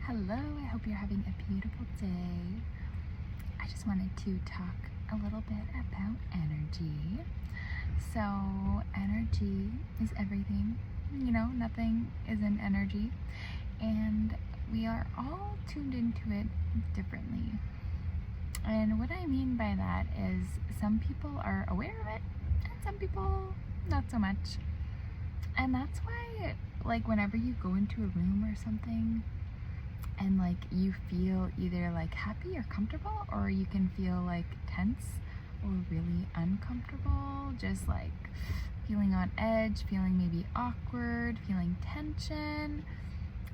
Hello, I hope you're having a beautiful day. I just wanted to talk a little bit about energy. So, energy is everything. Nothing isn't energy. And we are all tuned into it differently. And what I mean by that is some people are aware of it and some people not so much. And that's why, whenever you go into a room or something, and you feel either happy or comfortable, or you can feel tense or really uncomfortable, just feeling on edge, feeling maybe awkward, feeling tension.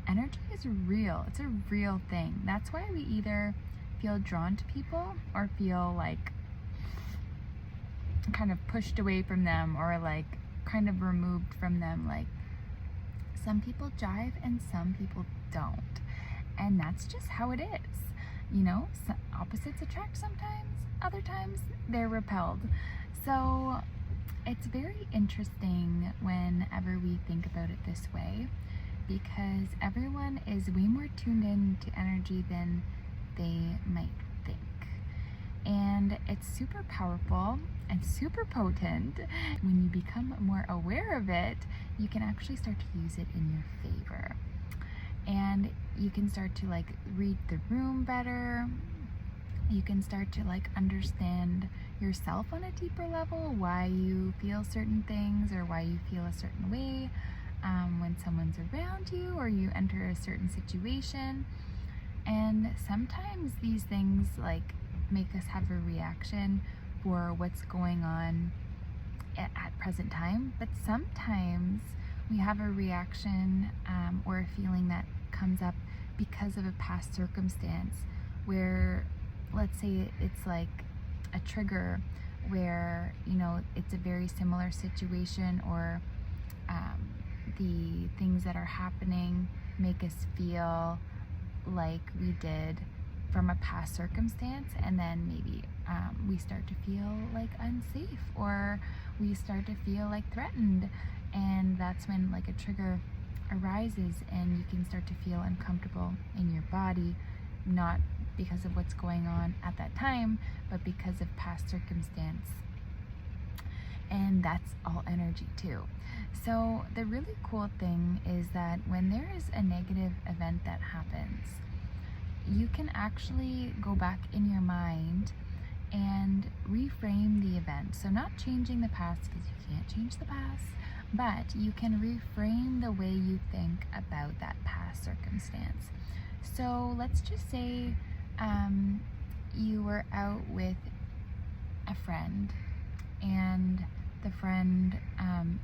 Energy is real. It's a real thing. That's why we either feel drawn to people or feel kind of pushed away from them, or kind of removed from them. Some people jive and some people don't. And that's just how it is. Opposites attract sometimes, other times they're repelled. So it's very interesting whenever we think about it this way, because everyone is way more tuned in to energy than they might think. And it's super powerful and super potent. When you become more aware of it, you can actually start to use it in your favor. And you can start to read the room better. You can start to understand yourself on a deeper level, why you feel certain things or why you feel a certain way when someone's around you or you enter a certain situation. And sometimes these things make us have a reaction for what's going on at present time, but sometimes we have a reaction or a feeling that comes up because of a past circumstance where, let's say it's a trigger where it's a very similar situation, or the things that are happening make us feel like we did from a past circumstance, and then maybe we start to feel unsafe, or we start to feel threatened. And that's when a trigger arises and you can start to feel uncomfortable in your body, not because of what's going on at that time, but because of past circumstance. And that's all energy too. So the really cool thing is that when there is a negative event that happens, you can actually go back in your mind and reframe the event. So not changing the past, because you can't change the past, but you can reframe the way you think about that past circumstance. So let's just say you were out with a friend, and the friend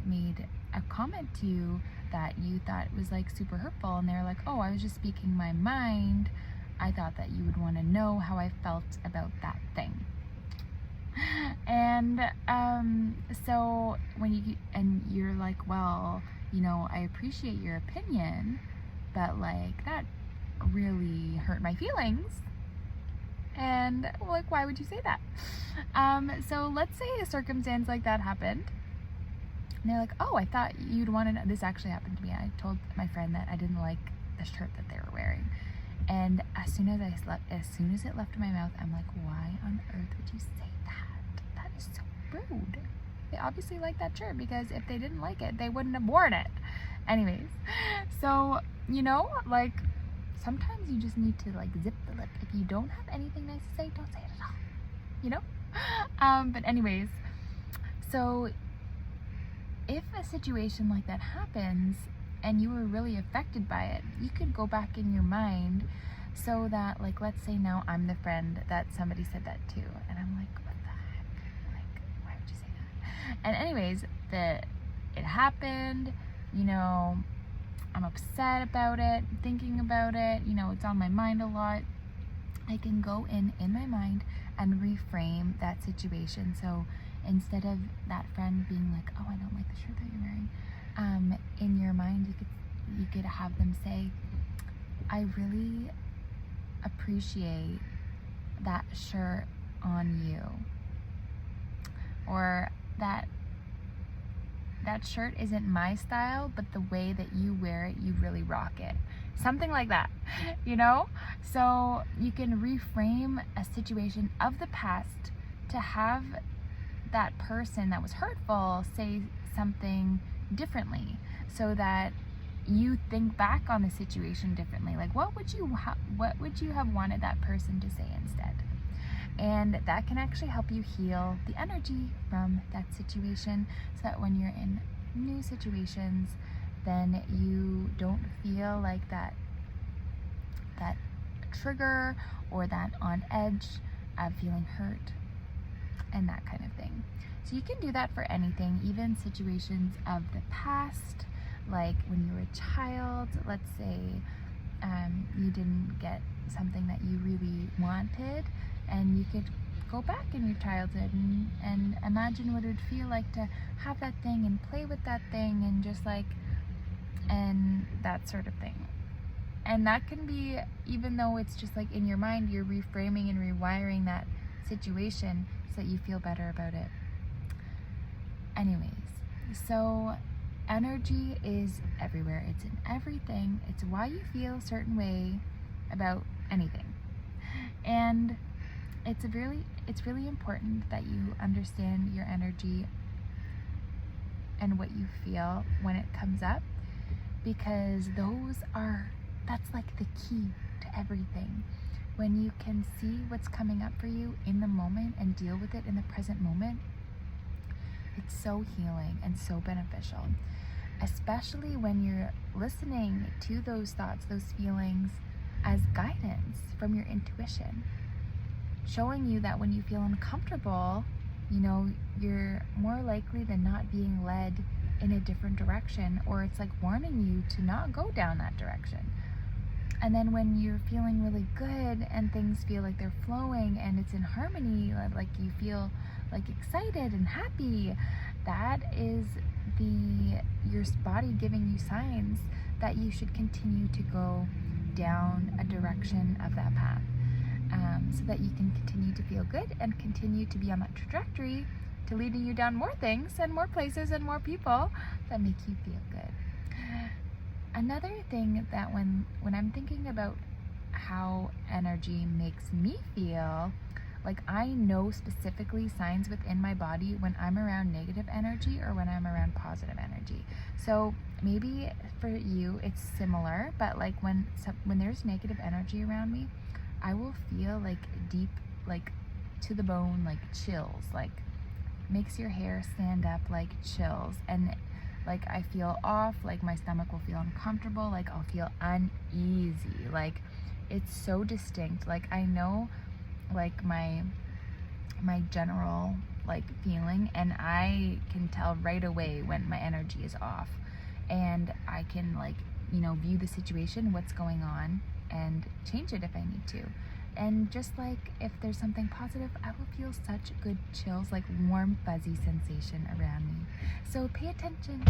made a comment to you that you thought was super hurtful, and they're like, oh, I was just speaking my mind. I thought that you would want to know how I felt about that thing. And so when you're like, well, I appreciate your opinion, but that really hurt my feelings. And why would you say that? So let's say a circumstance like that happened, and they're like, oh, I thought you'd want to know. This actually happened to me. I told my friend that I didn't like the shirt that they were wearing. And as soon as it left my mouth, I'm like, why on earth would you say that? That is so rude. They obviously like that shirt, because if they didn't like it, they wouldn't have worn it. Anyways, so, sometimes you just need to zip the lip. If you don't have anything nice to say, don't say it at all, But anyways, so if a situation like that happens, and you were really affected by it, you could go back in your mind, so that let's say now I'm the friend that somebody said that to, and I'm like, what the heck? Why would you say that? And anyways, it happened, I'm upset about it, thinking about it, it's on my mind a lot. I can go in my mind and reframe that situation. So instead of that friend being like, oh, I don't like the shirt that you're wearing, in your mind you could have them say, I really appreciate that shirt on you, or that shirt isn't my style, but the way that you wear it, you really rock it. something like that, you know? So you can reframe a situation of the past to have that person that was hurtful say something differently, so that you think back on the situation differently. Like, what would you have wanted that person to say instead? And that can actually help you heal the energy from that situation, so that when you're in new situations, then you don't feel like that trigger or that on edge of feeling hurt and that kind of thing. So you can do that for anything, even situations of the past, like when you were a child. Let's say you didn't get something that you really wanted, and you could go back in your childhood and imagine what it would feel like to have that thing and play with that thing and just like, and that sort of thing. And that can be, even though it's just like in your mind, you're reframing and rewiring that situation so that you feel better about it. Anyways, so energy is everywhere. It's in everything. It's why you feel a certain way about anything. And it's really important that you understand your energy and what you feel when it comes up, because that's like the key to everything. When you can see what's coming up for you in the moment and deal with it in the present moment, it's so healing and so beneficial, especially when you're listening to those thoughts, those feelings, as guidance from your intuition, showing you that when you feel uncomfortable, you're more likely than not being led in a different direction, or it's like warning you to not go down that direction. And then when you're feeling really good and things feel like they're flowing and it's in harmony, like you feel like excited and happy, that is your body giving you signs that you should continue to go down a direction of that path, so that you can continue to feel good and continue to be on that trajectory to leading you down more things and more places and more people that make you feel good. Another thing that when I'm thinking about how energy makes me feel, like I know specifically signs within my body when I'm around negative energy or when I'm around positive energy. So maybe for you it's similar, but like when there's negative energy around me, I will feel like deep, like to the bone, like chills, like makes your hair stand up, like chills. And like I feel off, like my stomach will feel uncomfortable, like I'll feel uneasy, like it's so distinct. Like I know like my general like feeling, and I can tell right away when my energy is off, and I can like view the situation, what's going on, and change it if I need to. And just like if there's something positive, I will feel such good chills, like warm fuzzy sensation around me. So pay attention.